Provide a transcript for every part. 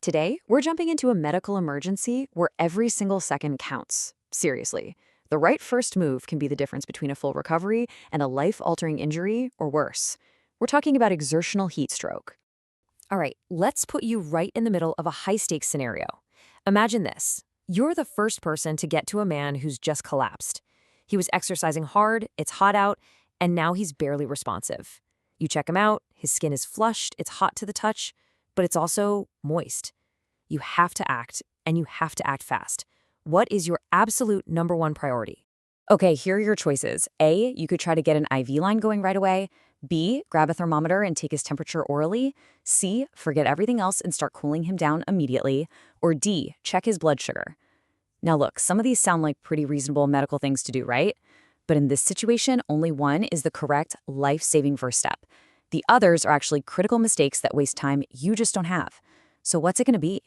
Today, we're jumping into a medical emergency where every single second counts. Seriously. The right first move can be the difference between a full recovery and a life-altering injury, or worse. We're talking about exertional heat stroke. All right, let's put you right in the middle of a high-stakes scenario. Imagine this. You're the first person to get to a man who's just collapsed. He was exercising hard, it's hot out, and now he's barely responsive. You check him out, his skin is flushed, it's hot to the touch, but it's also moist. You have to act, and you have to act fast. What is your absolute #1 priority? Okay, here are your choices. A, you could try to get an IV line going right away. B, grab a thermometer and take his temperature orally. C, forget everything else and start cooling him down immediately. Or D, check his blood sugar. Now look, some of these sound like pretty reasonable medical things to do, right? But in this situation, only one is the correct life-saving first step. The others are actually critical mistakes that waste time you just don't have. So what's it going to be?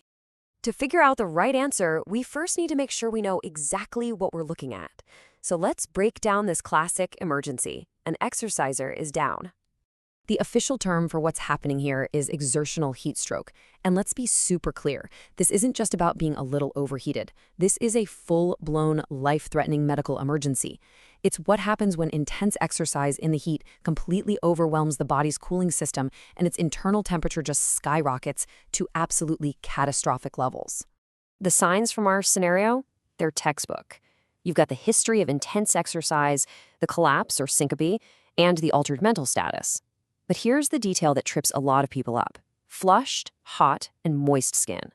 To figure out the right answer, we first need to make sure we know exactly what we're looking at. So let's break down this classic emergency. An exerciser is down. The official term for what's happening here is exertional heat stroke. And let's be super clear. This isn't just about being a little overheated. This is a full-blown, life-threatening medical emergency. It's what happens when intense exercise in the heat completely overwhelms the body's cooling system and its internal temperature just skyrockets to absolutely catastrophic levels. The signs from our scenario? They're textbook. You've got the history of intense exercise, the collapse or syncope, and the altered mental status. But here's the detail that trips a lot of people up. Flushed, hot, and moist skin.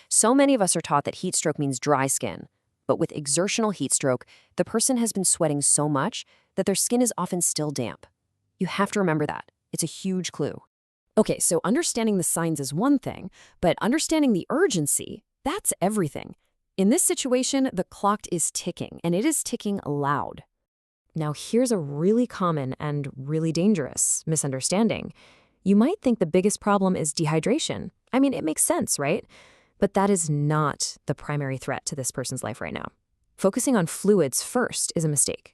So many of us are taught that heat stroke means dry skin. But with exertional heat stroke, the person has been sweating so much that their skin is often still damp. You have to remember that. It's a huge clue. Okay, so understanding the signs is one thing, but understanding the urgency, that's everything. In this situation, the clock is ticking, and it is ticking loud. Now, here's a really common and really dangerous misunderstanding. You might think the biggest problem is dehydration. I mean, it makes sense, right? But that is not the primary threat to this person's life right now. Focusing on fluids first is a mistake.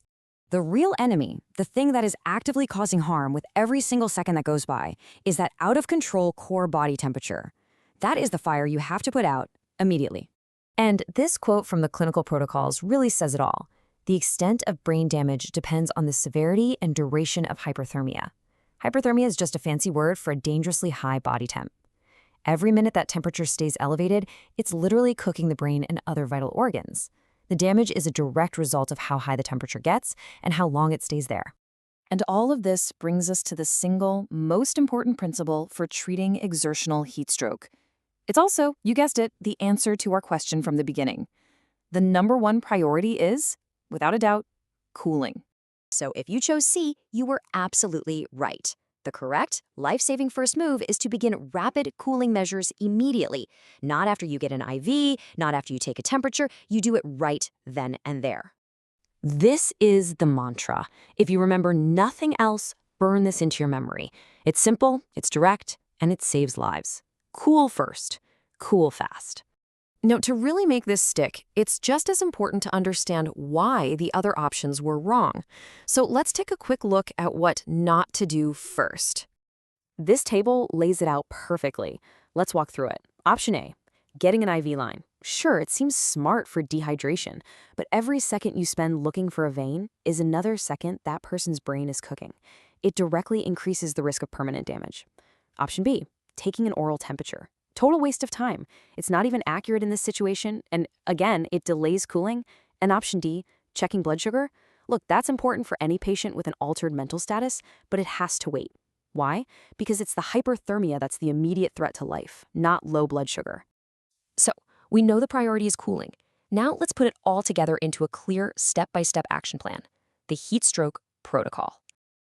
The real enemy, the thing that is actively causing harm with every single second that goes by, is that out-of-control core body temperature. That is the fire you have to put out immediately. And this quote from the clinical protocols really says it all. The extent of brain damage depends on the severity and duration of hyperthermia. Hyperthermia is just a fancy word for a dangerously high body temp. Every minute that temperature stays elevated, it's literally cooking the brain and other vital organs. The damage is a direct result of how high the temperature gets and how long it stays there. And all of this brings us to the single most important principle for treating exertional heat stroke. It's also, you guessed it, the answer to our question from the beginning. The #1 priority is, without a doubt, cooling. So if you chose C, you were absolutely right. The correct, life-saving first move is to begin rapid cooling measures immediately. Not after you get an IV, not after you take a temperature, you do it right then and there. This is the mantra. If you remember nothing else, burn this into your memory. It's simple, it's direct, and it saves lives. Cool first, cool fast. Now, to really make this stick, it's just as important to understand why the other options were wrong. So let's take a quick look at what not to do first. This table lays it out perfectly. Let's walk through it. Option A, getting an IV line. Sure, it seems smart for dehydration, but every second you spend looking for a vein is another second that person's brain is cooking. It directly increases the risk of permanent damage. Option B, taking an oral temperature. Total waste of time. It's not even accurate in this situation, and again, it delays cooling. And option D, checking blood sugar. Look, that's important for any patient with an altered mental status, but it has to wait. Why? Because it's the hyperthermia that's the immediate threat to life, not low blood sugar. So, we know the priority is cooling. Now let's put it all together into a clear step-by-step action plan. The heat stroke protocol.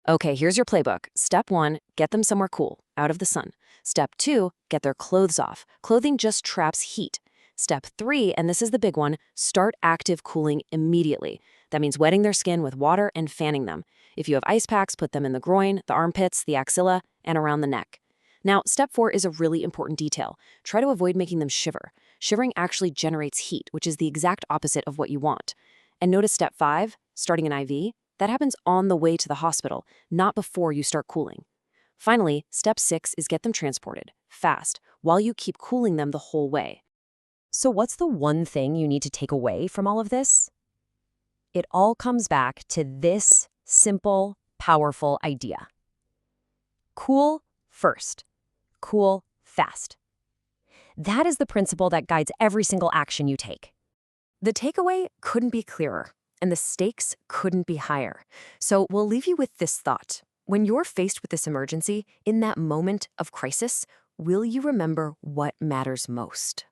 Okay, here's your playbook. Step 1, get them somewhere cool, out of the sun. Step 2, get their clothes off. Clothing just traps heat. Step 3, and this is the big one, start active cooling immediately. That means wetting their skin with water and fanning them. If you have ice packs, put them in the groin, the armpits, the axilla, and around the neck. Now, step 4 is a really important detail. Try to avoid making them shiver. Shivering actually generates heat, which is the exact opposite of what you want. And notice step 5, starting an IV, that happens on the way to the hospital, not before you start cooling. Finally, step 6 is get them transported, fast, while you keep cooling them the whole way. So what's the one thing you need to take away from all of this? It all comes back to this simple, powerful idea. Cool first. Cool fast. That is the principle that guides every single action you take. The takeaway couldn't be clearer, and the stakes couldn't be higher. So we'll leave you with this thought. When you're faced with this emergency, in that moment of crisis, will you remember what matters most?